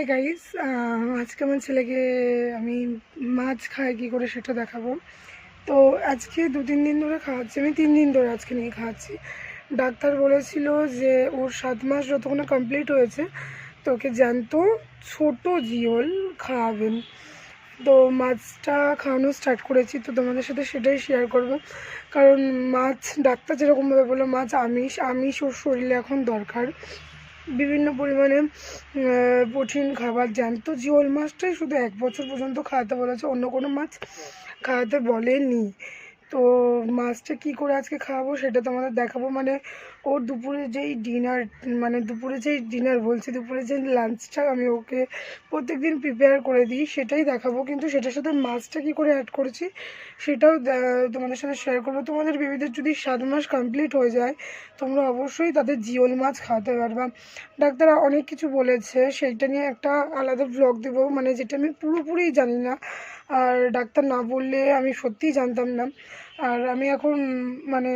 Hi guys, আজকে আমার ছেলেকে আমি মাছ খাই কী করে সেটা দেখাবো। তো আজকে 2-3 দিন ধরে খাওয়াচ্ছি, আমি 3 দিন ধরে আজকে নিয়ে খাওয়াচ্ছি। ডাক্তার বলেছিল যে ওর 7 মাস যতক্ষণ কমপ্লিট হয়েছে তোকে জ্যান্ত ছোট জিওল খাওয়াবেন। তো মাছটা খাওয়ানো স্টার্ট করেছি, তো তোমাদের সাথে সেটাই শেয়ার করব। কারণ মাছ ডাক্তার যেরকমভাবে বললো মাছ আমিষ ওর শরীরে এখন দরকার। বিভিন্ন পরিমাণে প্রোটিন খাবার জ্যান্ত জিওল মাছটাই শুধু 1 বছর পর্যন্ত খাওয়াতে বলেছে, অন্য কোনো মাছ খাওয়াতে বলেনি। তো মাছটা কী করে আজকে খাওয়াবো সেটা তোমাদের দেখাবো। মানে ওর দুপুরে যেই ডিনার বলছি, দুপুরে যেই লাঞ্চটা আমি ওকে প্রত্যেক দিন প্রিপেয়ার করে দিই সেটাই দেখাবো। কিন্তু সেটার সাথে মাছটা কী করে অ্যাড করেছি সেটাও তোমাদের সাথে শেয়ার করবো। তোমাদের বেবিদের যদি 7 মাস কমপ্লিট হয়ে যায় তোমরা অবশ্যই তাদের জিওল মাছ খাওয়াতে পারবা। ডাক্তার অনেক কিছু বলেছে, সেইটা নিয়ে একটা আলাদা ব্লগ দেবো, মানে যেটা আমি পুরোপুরি জানি না, আর ডাক্তার না বললে আমি সত্যিই জানতাম না। আর আমি এখন মানে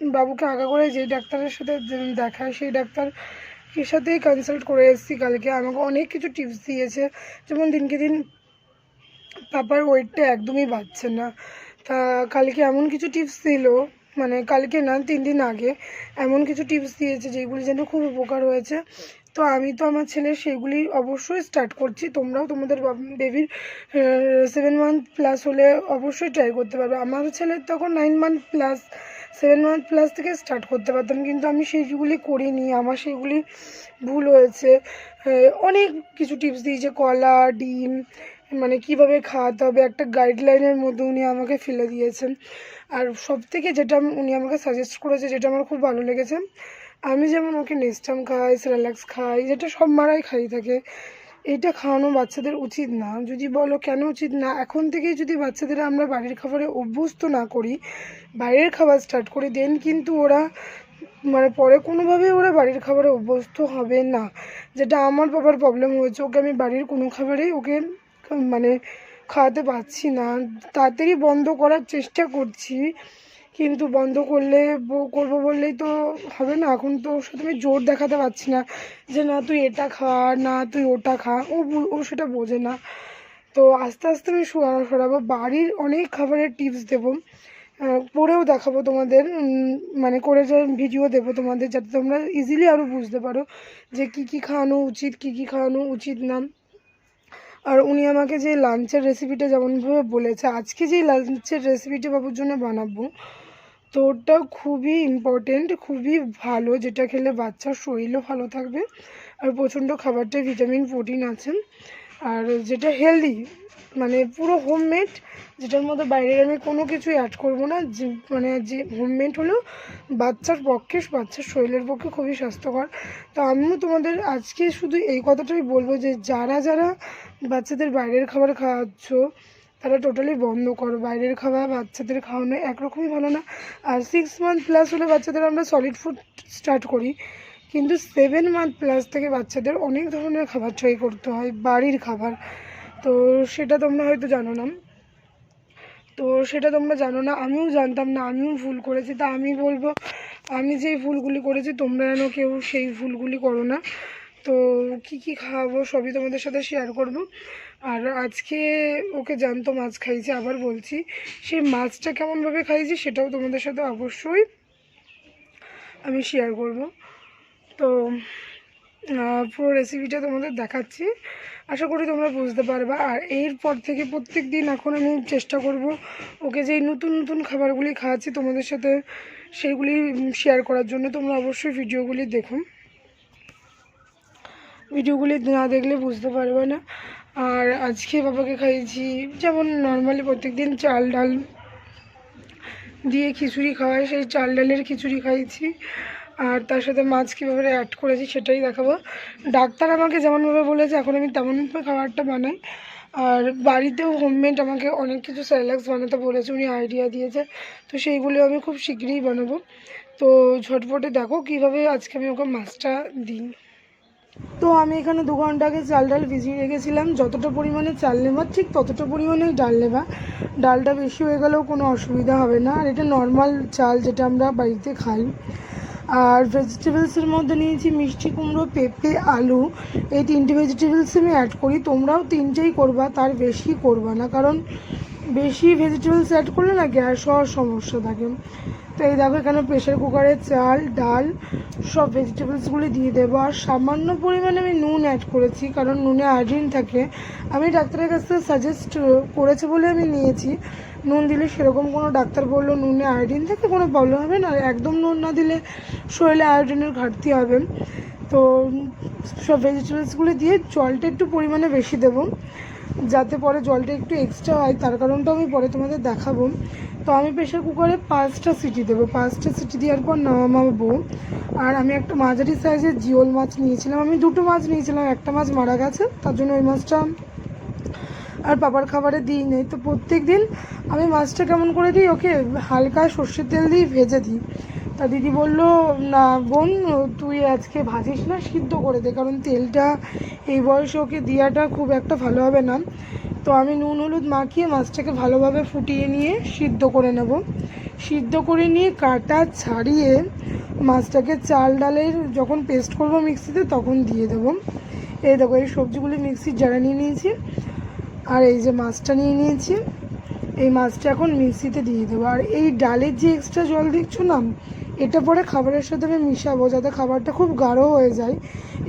বাবুকে আগা করে যে ডাক্তারের সাথে দেখায় সেই ডাক্তারের সাথেই কনসাল্ট করে এসেছি কালকে। আমাকে অনেক কিছু টিপস দিয়েছে, যেমন দিনকে দিন পাপার ওয়েটটা একদমই বাড়ছে না। তা কালকে এমন কিছু টিপস দিল, মানে কালকে না 3 দিন আগে এমন কিছু টিপস দিয়েছে যেগুলি যেন খুব উপকার হয়েছে। তো আমি তো আমার ছেলের সেগুলি অবশ্যই স্টার্ট করছি, তোমরাও তোমাদের বেবির 7 মান্থ প্লাস হলে অবশ্যই ট্রাই করতে পারবে। আমার ছেলের তখন 9 মান্থ প্লাস, 7 মান্থ প্লাস থেকে স্টার্ট করতে পারতাম, কিন্তু আমি সেইগুলি করিনি, আমার সেইগুলি ভুল হয়েছে। অনেক কিছু টিপস দিয়েছে, কলা ডিম মানে কিভাবে খাওয়াতে হবে একটা গাইডলাইনের মধ্যে উনি আমাকে ফেলে দিয়েছেন। আর সবথেকে যেটা উনি আমাকে সাজেস্ট করেছে, যেটা আমার খুব ভালো লেগেছে, আমি যেমন ওকে নেস্টাম খাই, সেরেলাক্স খাই, যেটা সব মারাই খাই থাকে, এইটা খাওয়ানো বাচ্চাদের উচিত না। যদি বলো কেন উচিত না, এখন থেকেই যদি বাচ্চাদের আমরা বাড়ির খাবারে অভ্যস্ত না করি, বাইরের খাবার স্টার্ট করি, দেন কিন্তু ওরা মানে পরে কোনোভাবেই ওরা বাড়ির খাবারে অভ্যস্ত হবে না। যেটা আমার বাবার প্রবলেম হয়েছে, ওকে আমি বাড়ির কোনো খাবারেই ওকে মানে খাওয়াতে পারছি না। তাড়াতাড়ি বন্ধ করার চেষ্টা করছি, কিন্তু বন্ধ করবো বললেই তো হবে না। এখন তো ওর সাথে আমি জোর দেখাতে পারছি না যে না তুই এটা খা, না তুই ওটা খা, ও সেটা বোঝে না। তো আস্তে আস্তে আমি সরাবো, বাড়ির অনেক খাবারের টিপস দেবো, পরেও দেখাবো তোমাদের, মানে করে যে ভিডিও দেবো তোমাদের, যাতে তোমরা ইজিলি আরও বুঝতে পারো যে কী কী খাওয়ানো উচিত, কী কী খাওয়ানো উচিত না। আর উনি আমাকে যে লাঞ্চের রেসিপিটা যেমনভাবে বলেছে, আজকে যেই লাঞ্চের রেসিপিটা বাবুর জন্য বানাবো, তো ওটা খুবই ইম্পর্টেন্ট, খুবই ভালো, যেটা খেলে বাচ্চার শরীরও ভালো থাকবে আর প্রচণ্ড খাবারটায় ভিটামিন প্রোটিন আছে, আর যেটা হেলদি, মানে পুরো হোমমেড, যেটার মধ্যে বাইরের আমি কোনো কিছু অ্যাড করব না, যে মানে যে হোমমেড হলো বাচ্চার পক্ষে, বাচ্চার শরীরের পক্ষে খুবই স্বাস্থ্যকর। তো আমিও তোমাদের আজকে শুধু এই কথাটাই বলবো যে যারা যারা বাচ্চাদের বাইরের খাবার খাওয়াচ্ছ তারা টোটালি বন্ধ করো। বাইরের খাবার বাচ্চাদের খাওয়ানো একরকমই ভালো না। আর 6 মান্থ প্লাস হলে বাচ্চাদের আমরা সলিড ফুড স্টার্ট করি, কিন্তু 7 মান্থ প্লাস থেকে বাচ্চাদের অনেক ধরনের খাবার ট্রাই করতে হয়, বাড়ির খাবার। তো সেটা তোমরা হয়তো জানো না, আমিও জানতাম না, আমিও ভুল করেছি। তা আমি বলবো, আমি যেই ভুলগুলি করেছি তোমরা যেন কেউ সেই ভুলগুলি করো না। তো কি কি খাওয়াবো সবই তোমাদের সাথে শেয়ার করব। আর আজকে ওকে জ্যান্ত মাছ খাইয়েছি, আবার বলছি, সেই মাছটা কেমনভাবে খাইয়েছি সেটাও তোমাদের সাথে অবশ্যই আমি শেয়ার করব। তো পুরো রেসিপিটা তোমাদের দেখাচ্ছি, আশা করি তোমরা বুঝতে পারবা। আর এরপর থেকে প্রত্যেক দিন এখন আমি চেষ্টা করব ওকে যেই নতুন নতুন খাবারগুলি খাওয়াচ্ছি তোমাদের সাথে সেইগুলি শেয়ার করার জন্য। তোমরা অবশ্যই ভিডিওগুলি দেখো, ভিডিওগুলি না দেখলে বুঝতে পারবে না। আর আজকে বাবাকে খাইয়েছি যেমন নর্মালি প্রত্যেক দিন চাল ডাল দিয়ে খিচুড়ি খাওয়াই, সেই চাল ডালের খিচুড়ি খাইয়েছি, আর তার সাথে মাছ কীভাবে অ্যাড করেছি সেটাই দেখাবো। ডাক্তার আমাকে যেমনভাবে বলেছে এখন আমি তেমনভাবে খাবারটা বানাই। আর বাড়িতেও হোমমেড আমাকে অনেক কিছু সেরেলাক্স বানাতে বলেছে, উনি আইডিয়া দিয়েছে, তো সেইগুলো আমি খুব শীঘ্রই বানাবো। তো ঝটপটে দেখো কীভাবে আজকে আমি ওকে মাছটা দিই। তো আমি এখানে 2 ঘন্টা আগে চাল ডাল ভিজিয়ে রেখেছিলাম, যতটা পরিমাণে চাল নেবা ঠিক ততটা পরিমাণেই ডাল নেবা, ডালটা বেশি হয়ে গেলেও কোনো অসুবিধা হবে না। আর এটা নর্মাল চাল যেটা আমরা বাড়িতে খাই। আর ভেজিটেবলসের মধ্যে নিয়েছি মিষ্টি কুমড়ো, পেঁপে, আলু, এই 3টে ভেজিটেবলস আমি অ্যাড করি। তোমরাও 3টেই করবা, তার বেশি করবা না, কারণ বেশি ভেজিটেবলস অ্যাড করলে না গ্যাস হওয়ার সমস্যা থাকে। তো এই দেখো এখানে প্রেশার কুকারে চাল, ডাল, সব ভেজিটেবলসগুলি দিয়ে দেবো। আর সামান্য পরিমাণে আমি নুন অ্যাড করেছি, কারণ নুনে আয়োডিন থাকে। আমি ডাক্তারের কাছ থেকে সাজেস্ট করেছে বলে আমি নিয়েছি। নুন দিলে সেরকম কোনো ডাক্তার বললো নুনে আয়োডিন থাকে, কোনো প্রবলেম হবে না। একদম নুন না দিলে শরীরে আয়োডিনের ঘাটতি হবে। তো সব ভেজিটেবলসগুলি দিয়ে জলটা একটু পরিমাণে বেশি দেবো, যাতে পরে জলটা একটু এক্সট্রা হয়, তার কারণটা আমি পরে তোমাদের দেখাবো। তো আমি প্রেশার কুকারে 5টা সিটি দেবো। 5টা সিটি দেওয়ার পর নামাবো। আর আমি একটা মাঝারি সাইজের জিওল মাছ নিয়েছিলাম। আমি 2টো মাছ নিয়েছিলাম, একটা মাছ মারা গেছে, তার জন্য ওই মাছটা আর পাপার খাবারে দিই নেই। তো প্রত্যেক দিন আমি মাছটা কেমন করে দিই, ওকে হালকা সর্ষের তেল দিয়ে ভেজে দিই। তা দিদি বলল, না বোন তুই আজকে ভাজিস না, সিদ্ধ করে দে, কারণ তেলটা এই বয়সে ওকে দেওয়াটা খুব একটা ভালো হবে না। তো আমি নুন হলুদ মাখিয়ে মাছটাকে ভালোভাবে ফুটিয়ে নিয়ে সিদ্ধ করে নেব। সিদ্ধ করে নিয়ে কাটা ছাড়িয়ে মাছটাকে চাল ডালের যখন পেস্ট করব মিক্সিতে তখন দিয়ে দেবো। এই দেখো এই সবজিগুলি মিক্সির জারে নিয়ে নিয়েছি, আর এই যে মাছটা নিয়ে নিয়েছি, এই মাছটা এখন মিক্সিতে দিয়ে দেবো। আর এই ডালের যে এক্সট্রা জল দেখছো না, এটা পরে খাবারের সাথে আমি মিশাবো, যাতে খাবারটা খুব গাঢ় হয়ে যায়।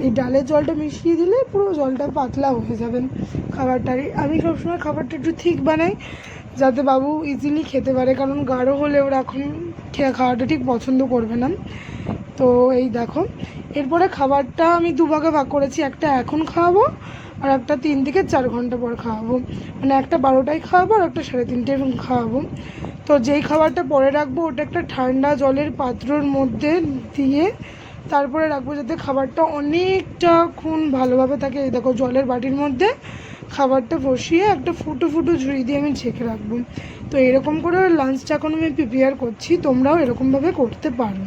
এই ডালের জলটা মিশিয়ে দিলে পুরো জলটা পাতলা হয়ে যাবে খাবারটা। আমি সবসময় খাবারটা একটু ঠিক বানাই, যাতে বাবু ইজিলি খেতে পারে, কারণ গাঢ় হলে ওরা এখন খাওয়াটা ঠিক পছন্দ করবে না। তো এই দেখো এরপরে খাবারটা আমি 2 ভাগে ভাগ করেছি, একটা এখন খাওয়াবো আর একটা 3 থেকে 4 ঘন্টা পর খাওয়াবো। মানে একটা 12টায় খাওয়াবো আর একটা 3:30টায় খাওয়াবো। তো যেই খাবারটা পরে রাখবো ওটা একটা ঠান্ডা জলের পাত্রর মধ্যে দিয়ে তারপরে রাখবো, যাতে খাবারটা অনেকটাক্ষণ ভালোভাবে থাকে। এই দেখো জলের বাটির মধ্যে খাবারটা বসিয়ে একটা ফুটো ফুটো ঝুড়ি দিয়ে আমি ছেঁকে রাখবো। তো এরকম করে লাঞ্চটা এখন আমি প্রিপেয়ার করছি, তোমরাও এরকমভাবে করতে পারো।